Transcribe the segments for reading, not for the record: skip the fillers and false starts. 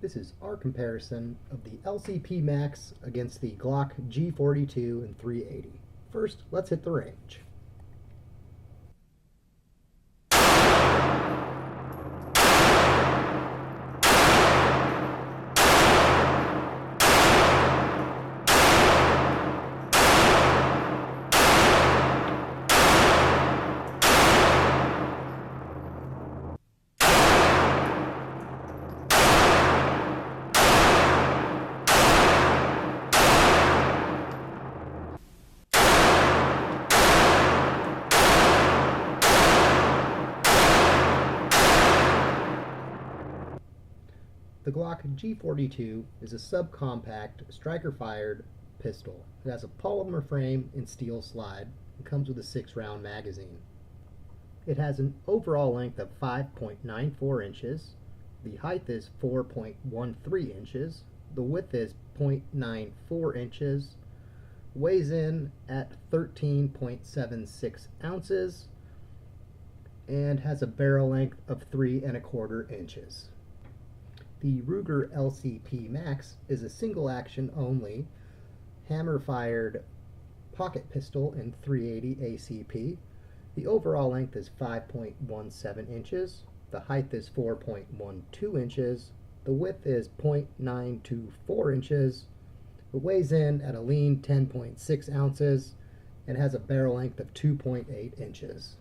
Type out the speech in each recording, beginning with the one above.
This is our comparison of the LCP Max against the Glock G42 and 380. First, let's hit the range. The Glock G42 is a subcompact striker-fired pistol. It has a polymer frame and steel slide and comes with a 6-round magazine. It has an overall length of 5.94 inches. The height is 4.13 inches. The width is 0.94 inches. Weighs in at 13.76 ounces and has a barrel length of 3¼ inches. The Ruger LCP Max is a single action only, hammer-fired pocket pistol in 380 ACP. The overall length is 5.17 inches, the height is 4.12 inches, the width is 0.924 inches, it weighs in at a lean 10.6 ounces, and has a barrel length of 2.8 inches.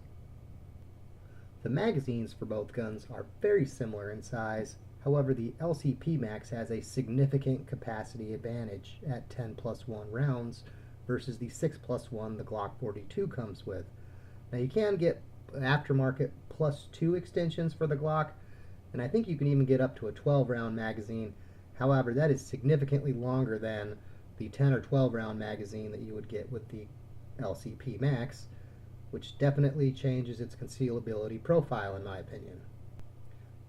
The magazines for both guns are very similar in size. However, the LCP Max has a significant capacity advantage at 10+1 rounds versus the 6+1 the Glock 42 comes with. Now you can get aftermarket +2 extensions for the Glock, and I think you can even get up to a 12-round magazine. However, that is significantly longer than the 10 or 12-round magazine that you would get with the LCP Max, which definitely changes its concealability profile in my opinion.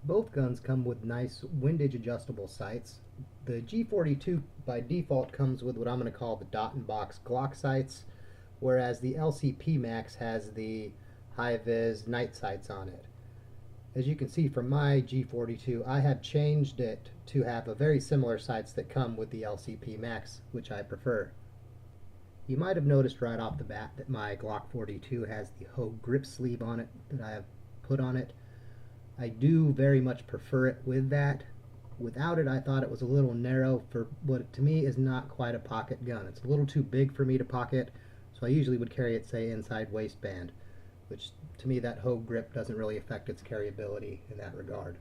Both guns come with nice windage adjustable sights. The G42 by default comes with what I'm going to call the dot and box Glock sights, whereas the LCP Max has the high-vis night sights on it. As you can see from my G42, I have changed it to have a very similar sights that come with the LCP Max, which I prefer. You might have noticed right off the bat that my Glock 42 has the Hogue grip sleeve on it that I have put on it. I do very much prefer it with that. Without it, I thought it was a little narrow for what to me is not quite a pocket gun. It's a little too big for me to pocket, so I usually would carry it, say, inside waistband, which to me that Hogue grip doesn't really affect its carryability in that regard.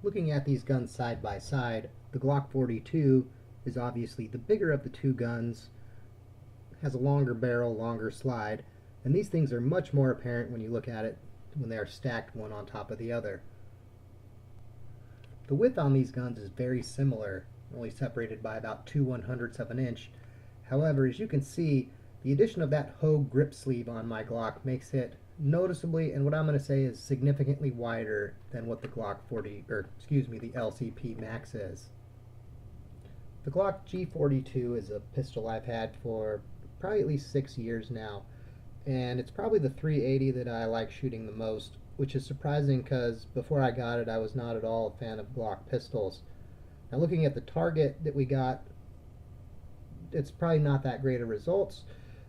Looking at these guns side by side, the Glock 42 is obviously the bigger of the two guns, has a longer barrel, longer slide, and these things are much more apparent when you look at it when they are stacked one on top of the other. The width on these guns is very similar, only separated by about 2/100ths of an inch. However, as you can see, the addition of that Hogue grip sleeve on my Glock makes it noticeably, and what I'm going to say is significantly wider than what the the LCP Max is. The Glock G42 is a pistol I've had for probably at least 6 years now, and it's probably the 380 that I like shooting the most, which is surprising because before I got it I was not at all a fan of Glock pistols. Now looking at the target that we got, it's probably not that great of results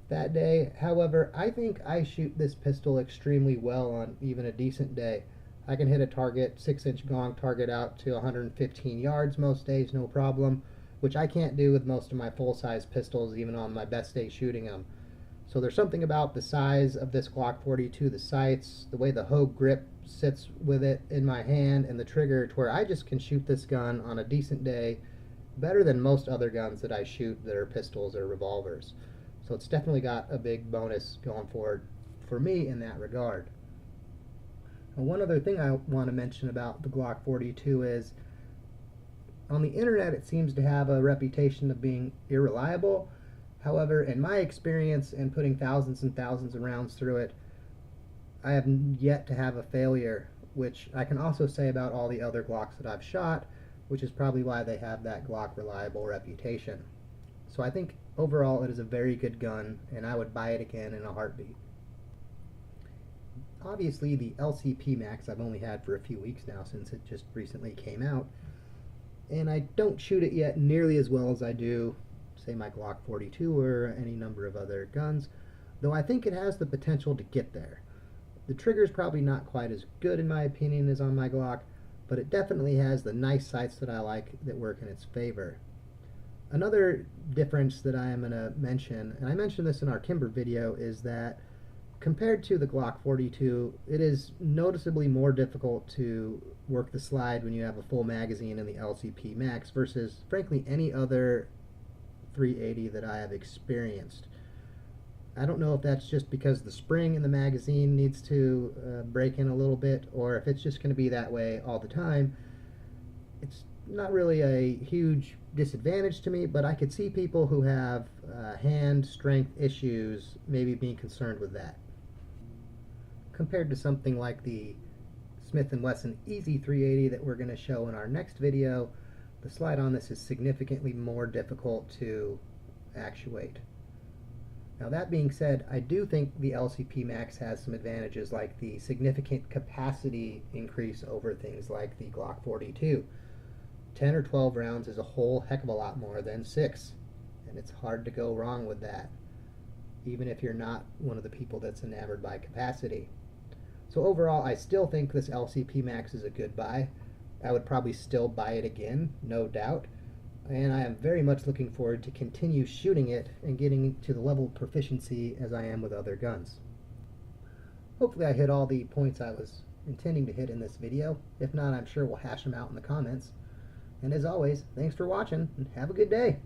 that day. However, I think I shoot this pistol extremely well on even a decent day. I can hit a target, 6-inch gong target out to 115 yards most days, no problem, which I can't do with most of my full-size pistols even on my best day shooting them. So there's something about the size of this Glock 42, the sights, the way the Hogue grip sits with it in my hand, and the trigger, to where I just can shoot this gun on a decent day better than most other guns that I shoot that are pistols or revolvers. So it's definitely got a big bonus going forward for me in that regard. Now, one other thing I want to mention about the Glock 42 is on the internet it seems to have a reputation of being unreliable. However, in my experience in putting thousands and thousands of rounds through it, I have yet to have a failure, which I can also say about all the other Glocks that I've shot, which is probably why they have that Glock reliable reputation. So I think overall it is a very good gun, and I would buy it again in a heartbeat. Obviously the LCP Max I've only had for a few weeks now since it just recently came out, and I don't shoot it yet nearly as well as I do, say, my Glock 42 or any number of other guns, though I think it has the potential to get there. The trigger's probably not quite as good in my opinion as on my Glock, but it definitely has the nice sights that I like that work in its favor. Another difference that I am going to mention, and I mentioned this in our Kimber video, is that compared to the Glock 42, it is noticeably more difficult to work the slide when you have a full magazine in the LCP Max versus, frankly, any other 380 that I have experienced. I don't know if that's just because the spring in the magazine needs to break in a little bit, or if it's just going to be that way all the time. It's not really a huge disadvantage to me, but I could see people who have hand strength issues maybe being concerned with that. Compared to something like the Smith & Wesson Easy 380 that we're going to show in our next video, the slide on this is significantly more difficult to actuate. Now that being said, I do think the LCP Max has some advantages, like the significant capacity increase over things like the Glock 42. 10 or 12 rounds is a whole heck of a lot more than 6, and it's hard to go wrong with that, even if you're not one of the people that's enamored by capacity. So overall, I still think this LCP Max is a good buy. I would probably still buy it again, no doubt, and I am very much looking forward to continue shooting it and getting to the level of proficiency as I am with other guns. Hopefully I hit all the points I was intending to hit in this video. If not, I'm sure we'll hash them out in the comments. And as always, thanks for watching, and have a good day.